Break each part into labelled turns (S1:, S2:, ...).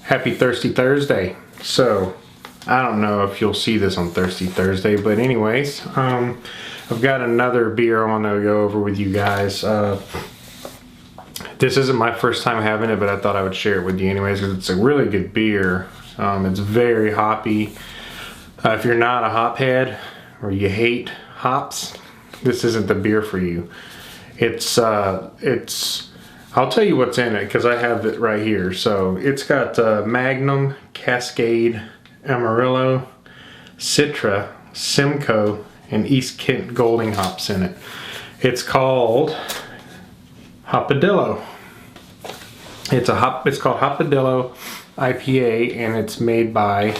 S1: Happy Thirsty Thursday. So, I don't know if you'll see this on Thirsty Thursday, but anyways, I've got another beer I want to go over with you guys. This isn't my first time having it, but I thought I would share it with you anyways because it's a really good beer. It's very hoppy. If you're not a hop head or you hate hops, this isn't the beer for you. I'll tell you what's in it because I have it right here. So it's got Magnum, Cascade, Amarillo, Citra, Simcoe, and East Kent Golding hops in it. It's called Hopadillo. It's called Hopadillo IPA, and it's made by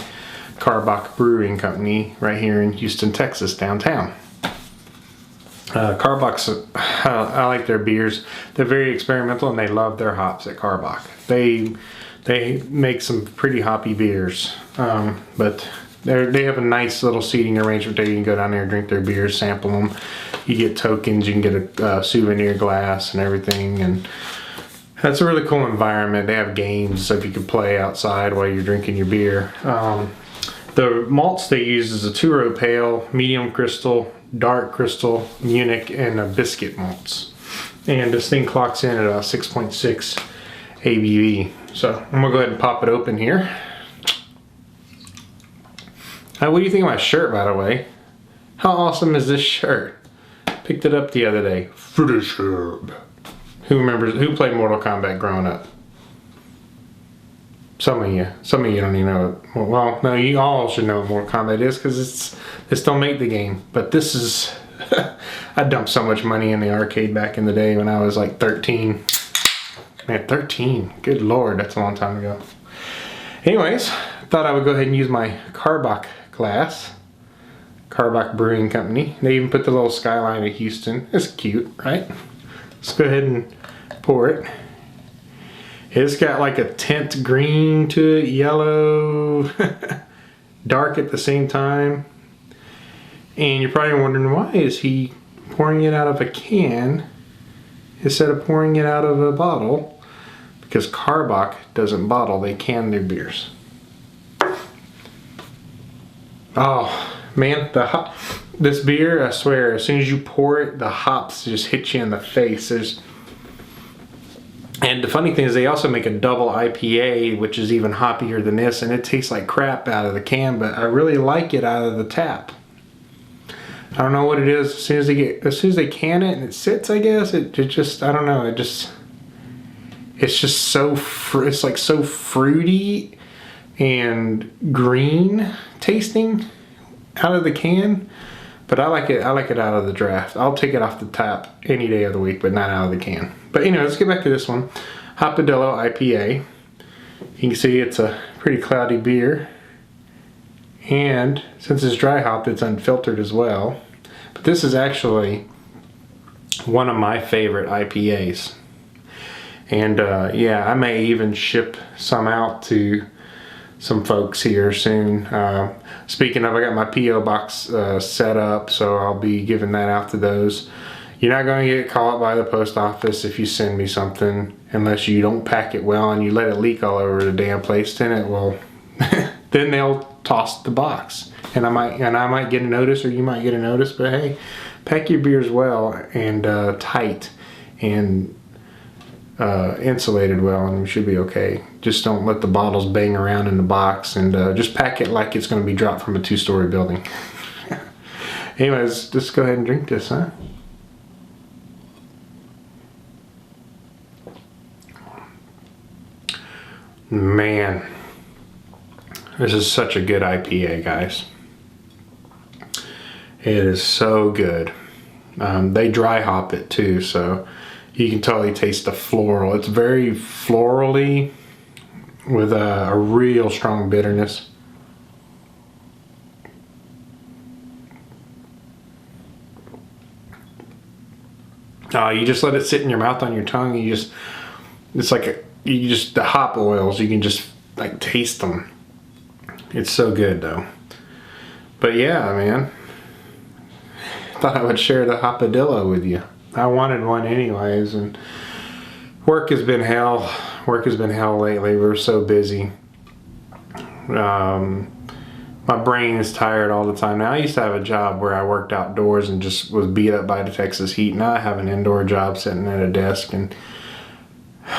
S1: Karbach Brewing Company right here in Houston, Texas, downtown. Karbach's, I like their beers. They're very experimental and they love their hops at Karbach. They make some pretty hoppy beers, but they have a nice little seating arrangement there. You can go down there and drink their beers, sample them. You get tokens, you can get a souvenir glass and everything, and that's a really cool environment. They have games so if you can play outside while you're drinking your beer. The malts they use is a 2-row pale, medium crystal, dark crystal, Munich, and a biscuit malts. And this thing clocks in at a 6.6 ABV. So I'm gonna go ahead and pop it open here. What do you think of my shirt, by the way? How awesome is this shirt? Picked it up the other day. Finish herb. Who played Mortal Kombat growing up? Some of you don't even know it. Well, no, you all should know what Mortal Kombat is because this don't make the game. But this is, I dumped so much money in the arcade back in the day when I was like 13. Man, 13, good Lord, that's a long time ago. Anyways, thought I would go ahead and use my Karbach glass. Karbach Brewing Company. They even put the little skyline of Houston. It's cute, right? Let's go ahead and pour it. It's got like a tint green to it, yellow, dark at the same time. And you're probably wondering, why is he pouring it out of a can instead of pouring it out of a bottle? Because Karbach doesn't bottle, they can their beers. Oh man, this beer, I swear, as soon as you pour it, the hops just hit you in the face. And the funny thing is they also make a double IPA, which is even hoppier than this, and it tastes like crap out of the can, but I really like it out of the tap. I don't know what it is. As soon as they can it and it sits, I guess it just, I don't know. It's just so it's like so fruity and green tasting out of the can. But I like it out of the draft. I'll take it off the tap any day of the week, but not out of the can. But anyway, let's get back to this one. Hopadillo IPA. You can see it's a pretty cloudy beer. And since it's dry hopped, it's unfiltered as well. But this is actually one of my favorite IPAs. And yeah, I may even ship some out to some folks here soon. Speaking of, I got my P.O. box set up, so I'll be giving that out to those. You're not going to get caught by the post office if you send me something, unless you don't pack it well and you let it leak all over the damn place. Then it will, then they'll toss the box, and I might get a notice, or you might get a notice. But hey, pack your beers well and tight and insulated well, and we should be okay. Just don't let the bottles bang around in the box, and just pack it like it's going to be dropped from a 2-story building. Anyways, just go ahead and drink this, huh? Man, this is such a good IPA, guys. It is so good. They dry hop it too, so you can totally taste the floral. It's very florally with a real strong bitterness. You just let it sit in your mouth on your tongue. The hop oils, you can just like taste them. It's so good though. But yeah, man, thought I would share the Hopadillo with you. I wanted one anyways, and work has been hell lately. We're so busy. My brain is tired all the time now. I used to have a job where I worked outdoors and just was beat up by the Texas heat. Now I have an indoor job sitting at a desk, and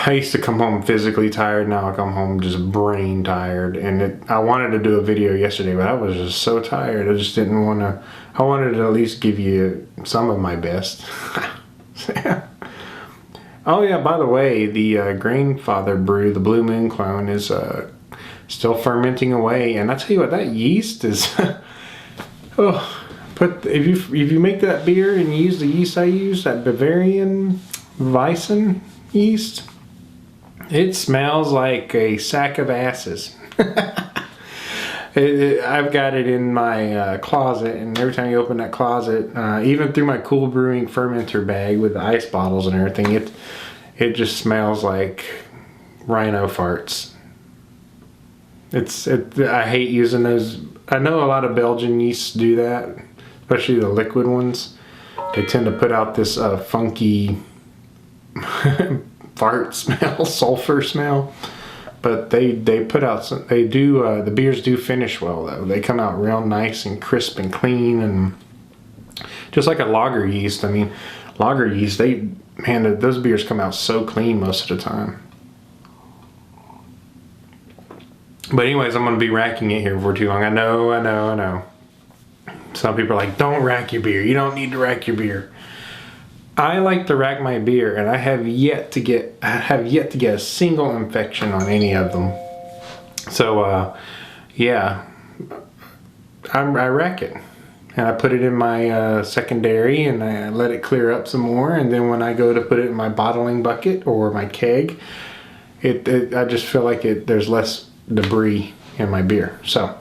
S1: I used to come home physically tired. Now I come home just brain tired. And I wanted to do a video yesterday, but I was just so tired. I just didn't want to. I wanted to at least give you some of my best. Oh yeah, by the way, the Grainfather brew, the Blue Moon clone, is still fermenting away. And I tell you what, that yeast is. Oh, if you make that beer and you use the yeast I use, that Bavarian Weizen yeast, it smells like a sack of asses. I've got it in my closet, and every time you open that closet, even through my Cool Brewing fermenter bag with the ice bottles and everything, it just smells like rhino farts. I hate using those. I know a lot of Belgian yeasts do that, especially the liquid ones. They tend to put out this funky fart smell, sulfur smell. But they put out some. They do. The beers do finish well though. They come out real nice and crisp and clean, and just like a lager yeast. I mean, lager yeast. Those beers come out so clean most of the time. But anyways, I'm gonna be racking it here for too long. I know. Some people are like, "Don't rack your beer. You don't need to rack your beer." I like to rack my beer, and I have yet to get a single infection on any of them. So, yeah, I rack it, and I put it in my secondary, and I let it clear up some more. And then when I go to put it in my bottling bucket or my keg, I just feel like there's less debris in my beer. So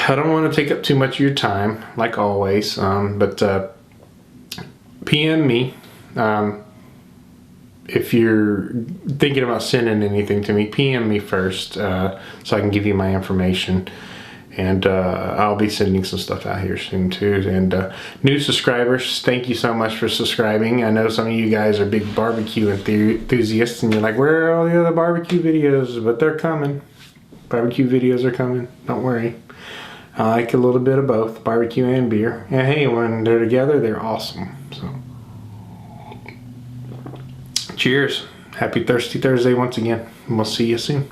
S1: I don't want to take up too much of your time, like always, but. PM me if you're thinking about sending anything to me. PM me first so I can give you my information, and I'll be sending some stuff out here soon too. And new subscribers, thank you so much for subscribing. I know some of you guys are big barbecue enthusiasts, and you're like, where are all the other barbecue videos? But they're coming. Barbecue videos are coming, don't worry. I like a little bit of both, barbecue and beer. And hey, when they're together, they're awesome. So, cheers. Happy Thirsty Thursday once again. And we'll see you soon.